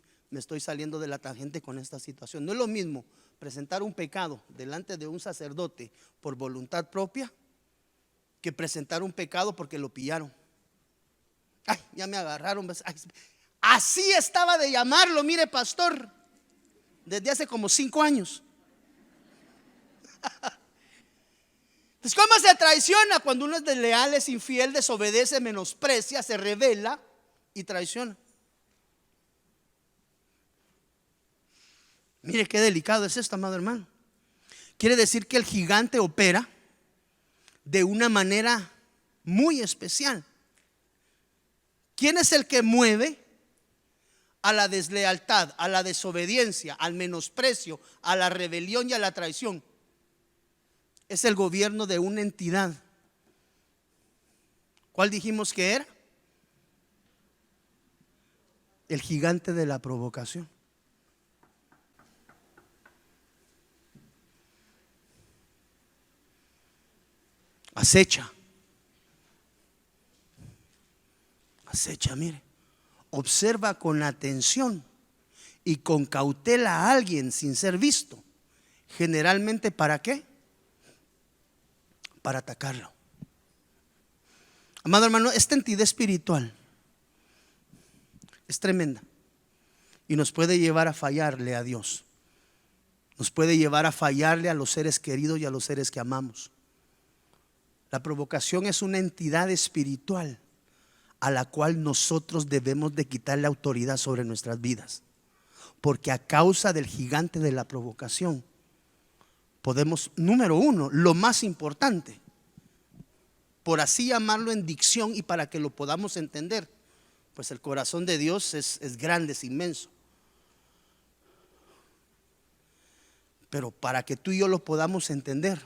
saliendo de la tangente con esta situación. No es lo mismo presentar un pecado delante de un sacerdote por voluntad propia que presentar un pecado porque lo pillaron. Ay, ya me agarraron. Ay, así estaba de llamarlo, mire, pastor, desde hace como 5 años. Entonces, ¿cómo se traiciona? Cuando uno es desleal, es infiel, desobedece, menosprecia, se rebela y traiciona. Mire qué delicado es esto, amado hermano. Quiere decir que el gigante opera de una manera muy especial. ¿Quién es el que mueve a la deslealtad, a la desobediencia, al menosprecio, a la rebelión y a la traición? Es el gobierno de una entidad ¿Cuál dijimos que era? El gigante de la provocación. Acecha. Acecha, mire. Observa con atención y con cautela a alguien sin ser visto. Generalmente, ¿para qué? Para atacarlo. Amado hermano, esta entidad espiritual es tremenda y nos puede llevar a fallarle a Dios. Nos puede llevar a fallarle a los seres queridos y a los seres que amamos. La provocación es una entidad espiritual a la cual nosotros debemos de quitarle autoridad sobre nuestras vidas, porque a causa del gigante de la provocación podemos, número uno, lo más importante, por así llamarlo en dicción y para que lo podamos entender, pues el corazón de Dios es grande, es inmenso. Pero para que tú y yo lo podamos entender,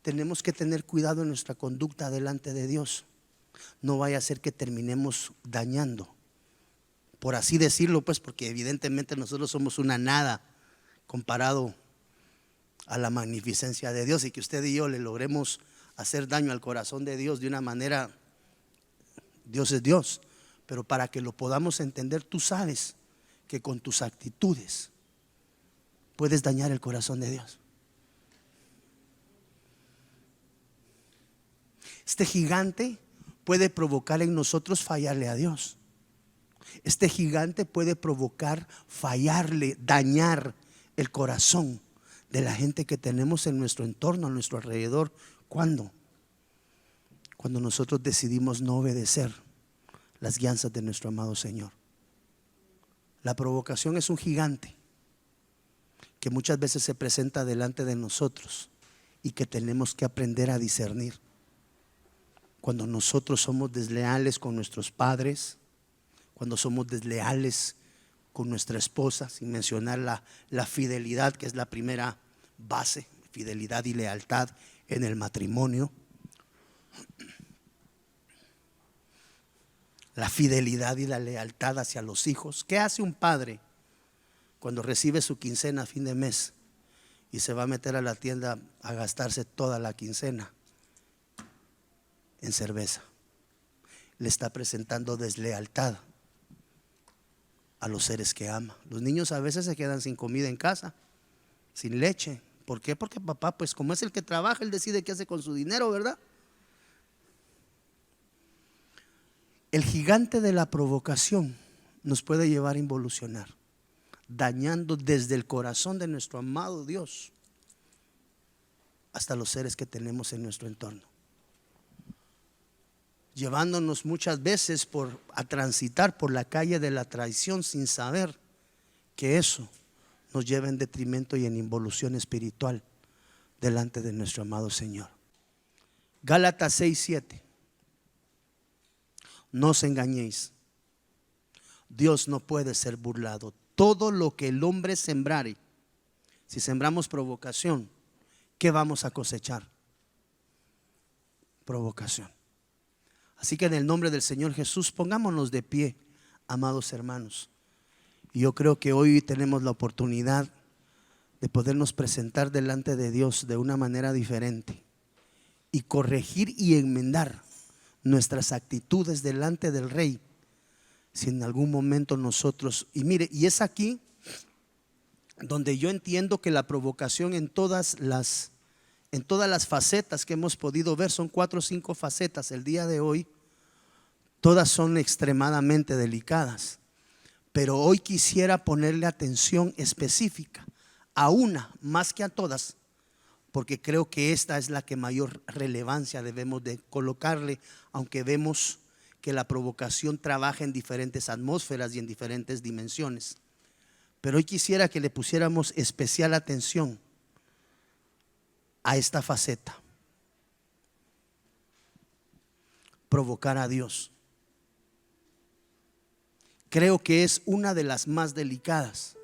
tenemos que tener cuidado en nuestra conducta delante de Dios. No vaya a ser que terminemos dañando, por así decirlo, pues, porque evidentemente nosotros somos una nada comparado a la magnificencia de Dios, y que usted y yo le logremos hacer daño al corazón de Dios de una manera, Dios es Dios, pero para que lo podamos entender, tú sabes que con tus actitudes puedes dañar el corazón de Dios. Este gigante puede provocar en nosotros fallarle a Dios. Este gigante puede provocar fallarle, dañar el corazón de la gente que tenemos en nuestro entorno, a nuestro alrededor. ¿Cuándo? Cuando nosotros decidimos no obedecer las guianzas de nuestro amado Señor. La provocación es un gigante que muchas veces se presenta delante de nosotros y que tenemos que aprender a discernir. Cuando nosotros somos desleales con nuestros padres, cuando somos desleales con nuestra esposa, sin mencionar la fidelidad, que es la primera base, fidelidad y lealtad en el matrimonio. La fidelidad y la lealtad hacia los hijos. ¿Qué hace un padre cuando recibe su quincena a fin de mes y se va a meter a la tienda a gastarse toda la quincena en cerveza? Le está presentando deslealtad a los seres que ama. Los niños a veces se quedan sin comida en casa, sin leche. ¿Por qué? Porque papá, pues como es el que trabaja, él decide qué hace con su dinero, ¿verdad? El gigante de la provocación nos puede llevar a involucionar, dañando desde el corazón de nuestro amado Dios hasta los seres que tenemos en nuestro entorno, llevándonos muchas veces a transitar por la calle de la traición sin saber que eso nos lleva en detrimento y en involución espiritual delante de nuestro amado Señor. Gálatas 6:7. No os engañéis, Dios no puede ser burlado. Todo lo que el hombre sembrare, si sembramos provocación, ¿qué vamos a cosechar? Provocación. Así que en el nombre del Señor Jesús, pongámonos de pie, amados hermanos. Y yo creo que hoy tenemos la oportunidad de podernos presentar delante de Dios de una manera diferente y corregir y enmendar nuestras actitudes delante del Rey. Si en algún momento nosotros, y mire, y es aquí donde yo entiendo que la provocación en todas las facetas que hemos podido ver, son 4 o 5 facetas el día de hoy, todas son extremadamente delicadas, pero hoy quisiera ponerle atención específica a una más que a todas, porque creo que esta es la que mayor relevancia debemos de colocarle, aunque vemos que la provocación trabaja en diferentes atmósferas y en diferentes dimensiones. Pero hoy quisiera que le pusiéramos especial atención a esta faceta: provocar a Dios. Creo que es una de las más delicadas.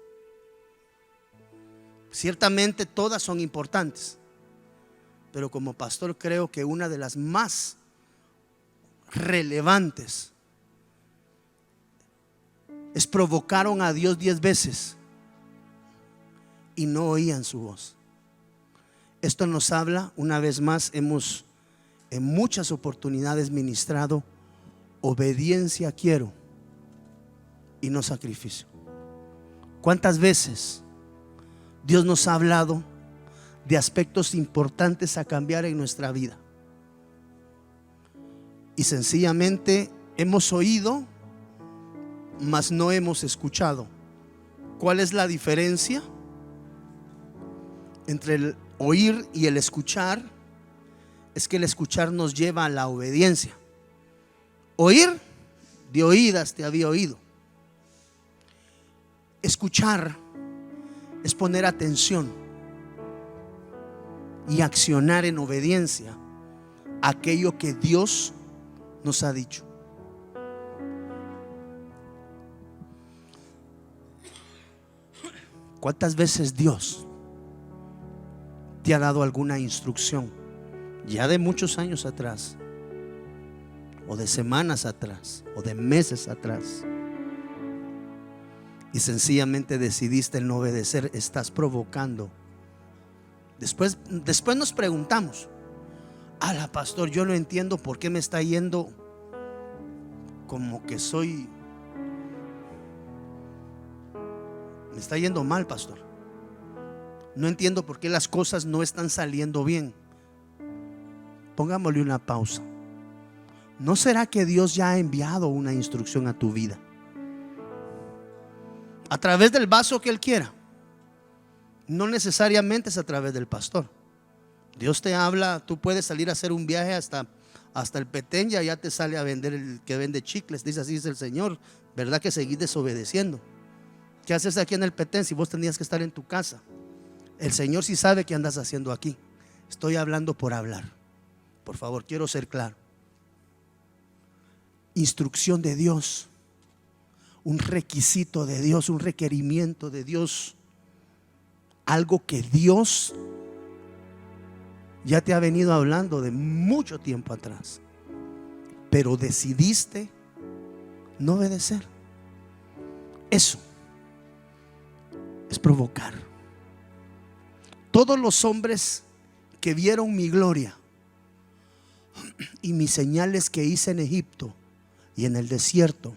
Ciertamente todas son importantes, pero como pastor creo que una de las más relevantes provocaron a Dios 10 veces y no oían su voz. Esto nos habla, una vez más, hemos en muchas oportunidades ministrado: obediencia quiero y no sacrificio. ¿Cuántas veces Dios nos ha hablado de aspectos importantes a cambiar en nuestra vida y sencillamente hemos oído, mas no hemos escuchado? ¿Cuál es la diferencia entre el oír y el escuchar? Es que el escuchar nos lleva a la obediencia. Oír, de oídas te había oído. Escuchar es poner atención y accionar en obediencia a aquello que Dios nos ha dicho. ¿Cuántas veces Dios te ha dado alguna instrucción, ya de muchos años atrás, o de semanas atrás, o de meses atrás, y sencillamente decidiste no obedecer? Estás provocando. Después nos preguntamos: ala, pastor, yo no entiendo por qué me está yendo como que me está yendo mal, pastor. No entiendo por qué las cosas no están saliendo bien. Pongámosle una pausa. ¿No será que Dios ya ha enviado una instrucción a tu vida a través del vaso que Él quiera? No necesariamente es a través del pastor. Dios te habla, tú puedes salir a hacer un viaje hasta el Petén, ya te sale a vender el que vende chicles. Dice: así dice el Señor. ¿Verdad que seguís desobedeciendo? ¿Qué haces aquí en el Petén si vos tenías que estar en tu casa? El Señor sí sabe qué andas haciendo aquí. Estoy hablando por hablar. Por favor, quiero ser claro. Instrucción de Dios, un requisito de Dios, un requerimiento de Dios, algo que Dios ya te ha venido hablando de mucho tiempo atrás, pero decidiste no obedecer. Eso es provocar. Todos los hombres que vieron mi gloria y mis señales que hice en Egipto y en el desierto,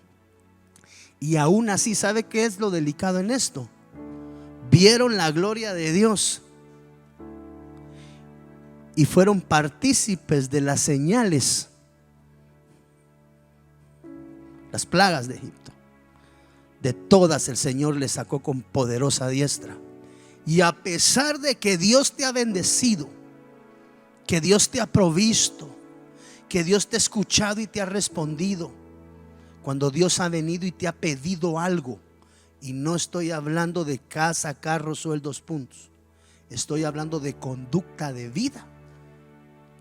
y aún así, ¿sabe qué es lo delicado en esto? Vieron la gloria de Dios y fueron partícipes de las señales, las plagas de Egipto. De todas el Señor les sacó con poderosa diestra. Y a pesar de que Dios te ha bendecido, que Dios te ha provisto, que Dios te ha escuchado y te ha respondido, cuando Dios ha venido y te ha pedido algo, y no estoy hablando de casa, carro, sueldos, puntos, estoy hablando de conducta de vida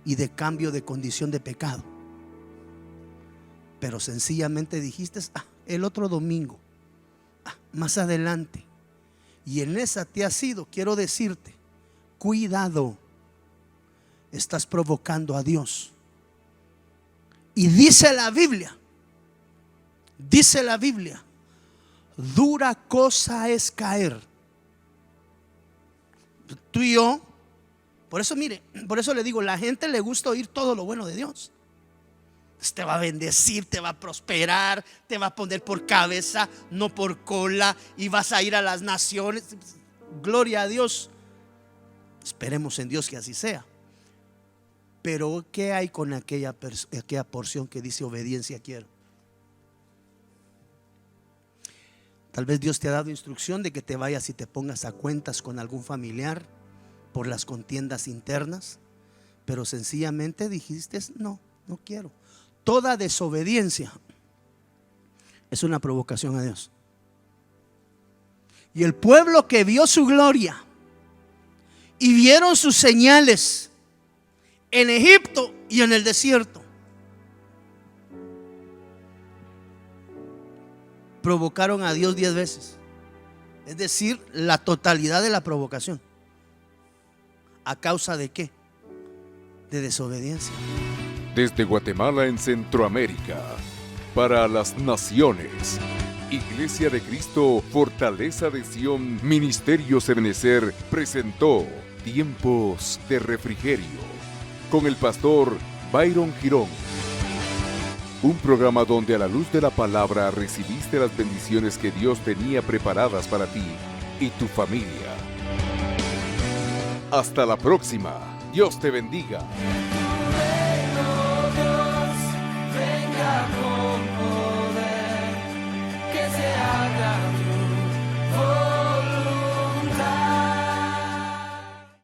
y de cambio de condición de pecado, pero sencillamente dijiste: el otro domingo, más adelante, y en esa te has ido. Quiero decirte: cuidado, estás provocando a Dios. Y dice la Biblia, dura cosa es caer. Tú y yo, por eso le digo, la gente le gusta oír todo lo bueno de Dios. Te va a bendecir, te va a prosperar, te va a poner por cabeza, no por cola, y vas a ir a las naciones. Gloria a Dios. Esperemos en Dios que así sea. Pero ¿qué hay con aquella porción que dice: obediencia quiero? Tal vez Dios te ha dado instrucción de que te vayas y te pongas a cuentas con algún familiar por las contiendas internas, pero sencillamente dijiste: no quiero. Toda desobediencia es una provocación a Dios. Y el pueblo que vio su gloria y vieron sus señales en Egipto y en el desierto, provocaron a Dios 10 veces. Es decir, la totalidad de la provocación. ¿A causa de qué? De desobediencia. Desde Guatemala en Centroamérica, para las naciones. Iglesia de Cristo, Fortaleza de Sion, Ministerio Ebenecer presentó Tiempos de Refrigerio con el pastor Byron Girón. Un programa donde a la luz de la palabra recibiste las bendiciones que Dios tenía preparadas para ti y tu familia. Hasta la próxima. Dios te bendiga.